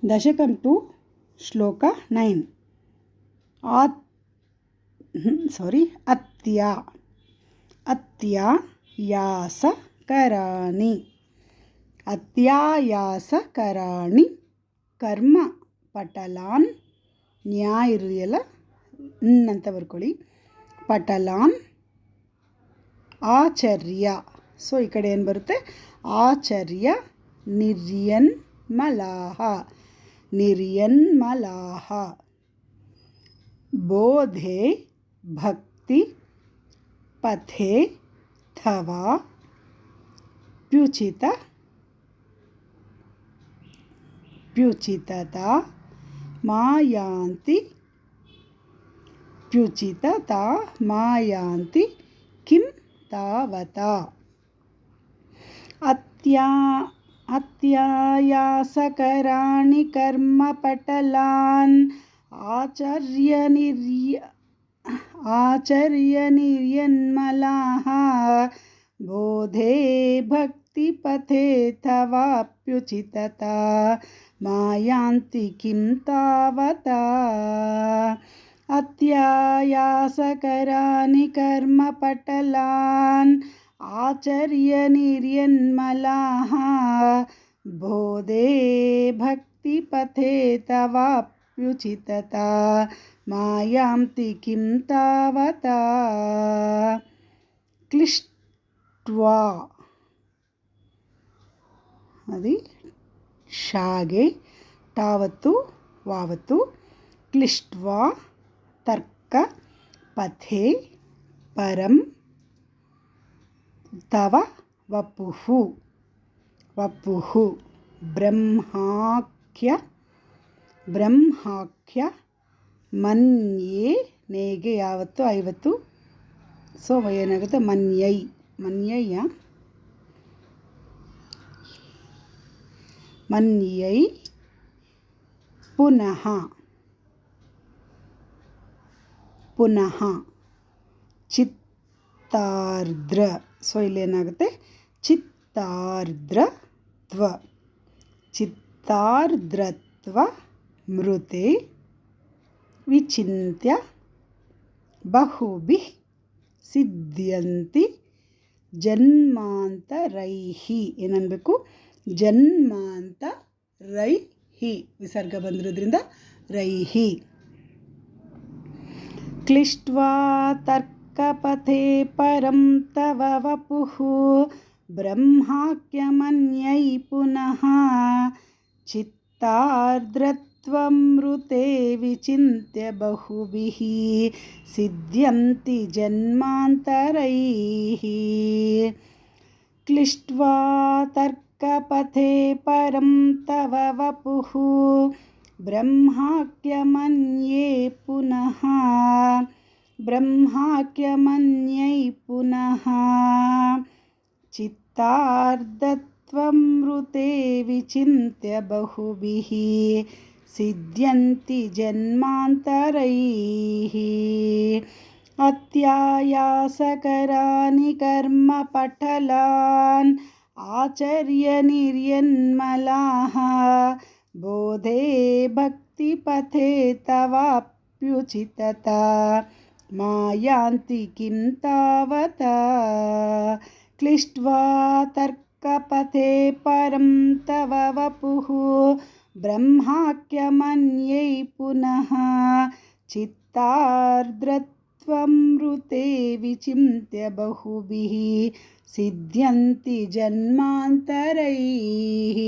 दशकं टु श्लोक 9. अत्या अत्यायासकराणि अत्यायासकराणि कर्मपटलान् ನ್ಯಾ ಇರಲಿಲ್ಲ ಅಂತ ಬರ್ಕೊಳ್ಳಿ. ಪಟಲಾನ್ ಆಚರ್ಯ. ಸೊ ಈ ಕಡೆ ಏನು ಬರುತ್ತೆ? ಆಚರ್ಯ ನಿರ್ಯನ್ಮಲಾಹ ನಿರ್ಯನ್ಮಲಾಹ. ಬೋಧೆ ಭಕ್ತಿ ಪಥೆ ಥವ ಪ್ಯುಚಿತ ಪ್ಯುಚಿತತಾ ಮಾಯಾಂತಿ ಪ್ಯುಚಿತತಾ ಮಾಯಾಂತಿ ಕಿಂ ತಾವತಾ. ಅತ್ಯಾಯಾಸಕರಾಣಿ ಕರ್ಮಪಟಲಾನ್ ಆಚರ್ಯ ನಿರ್ಯನ್ಮಲಾಃ ಬೋಧೆ ಭಕ್ತಿಪಥೆ ತವಾಪ್ಯುಚಿತತಾ ಮಾಯಾಂತಿ ಕಿಂ ತಾವತಾ. ಅತ್ಯಾಯಾಸಕರಾಣಿ ಕರ್ಮಪಟಲಾನ್ ಆಚರ್ಯ ನಿರ್ಯನ್ಮಲಾಃ ಬೋಧೆ ಭಕ್ತಿಪಥೆ ತವಾಪ್ಯುಚಿತತಾ ಮಾಯಾಂತಿ ಕಿಂ ತಾವತಾ. ಕ್ಲಿಷ್ಟ್ವಾ అది షాగే టావత్తు వావత్తు. క్లిష్ట్వా తర్క పథే పరం తవ వపుః వపుః. ಬ್ರಹ್ಮಾಖ್ಯ ಮನ್ಯೇ ನೇಗೆ ಯಾವತ್ತು ಐವತ್ತು. ಸೊ ಏನಾಗುತ್ತೆ? ಮನ್ಯೈ ಮನ್ಯೈ ಪುನಃ ಚಿತ್ತಾರ್ದ್ರ. ಸೊ ಇಲ್ಲೇನಾಗುತ್ತೆ? ಚಿತ್ತಾರ್ದ್ರತ್ವ ಮೃತೆ ವಿಚಿಂತ್ಯ ಬಹುಭಿಃ ಸಿದ್ಧ್ಯಂತಿ ಜನ್ಮಾಂತರೈಹಿ. ಏನನ್ಬೇಕು? ಜನ್ಮಾಂತರೈಹಿ. ವಿಸರ್ಗ ಬಂದಿರೋದ್ರಿಂದ ರೈಹಿ. ಕ್ಲಿಷ್ಟ್ವಾ ತರ್ಕಪಥೆ ಪರಂ ತವ ವಪುಃ ಬ್ರಹ್ಮಾಖ್ಯಮನ್ಯೈ ಪುನಃ ಚಿತ್ತಾರ್ದ್ರತ್ವಂ ಮೃತೆ ವಿಚಿಂತ್ಯ ಬಹುಭಿಃ ಸಿದ್ಧ್ಯಂತಿ ಜನ್ಮಾಂತರೈಃ. ಕ್ಲಿಷ್ಟ್ವಾ ತರ್ಕಪಥೆ ಪರಂ ತವ ವಪುಃ ಬ್ರಹ್ಮಾಖ್ಯಮನ್ಯೈ ಪುನಃ ಚಿತ್ತಾರ್ಧತ್ವಂ ಮೃತೆ ವಿಚಿಂತ್ಯ ಬಹುಭಿಃ ಸಿದ್ಧ್ಯಂತಿ ಜನ್ಮಾಂತರೈಃ. ಅತ್ಯಾಯಾಸಕರಾಣಿ ಕರ್ಮಪಟಲಾನ್ ಆಚರ್ಯ ನಿರ್ಯನ್ಮಲಾಃ ಬೋಧೆ ಭಕ್ತಿಪಥೆ ತವಾಪ್ಯುಚಿತತಾ ಮಾಯಾಂತಿ ಕಿಂ ತಾವತಾ. ಕ್ಲಿಷ್ಟ್ವಾ ತರ್ಕಪಥೆ ಪರಂ ತವ ವಪುಃ ಬ್ರಹ್ಮಾಖ್ಯಮನ್ಯೈ ಪುನಃ ಚಿತ್ತಾರ್ದ್ರತ್ವಂ ಮೃತೆ ವಿಚಿಂತ್ಯ ಬಹುಭಿಃ ಸಿದ್ಧ್ಯಂತಿ ಜನ್ಮಾಂತರೈಃ.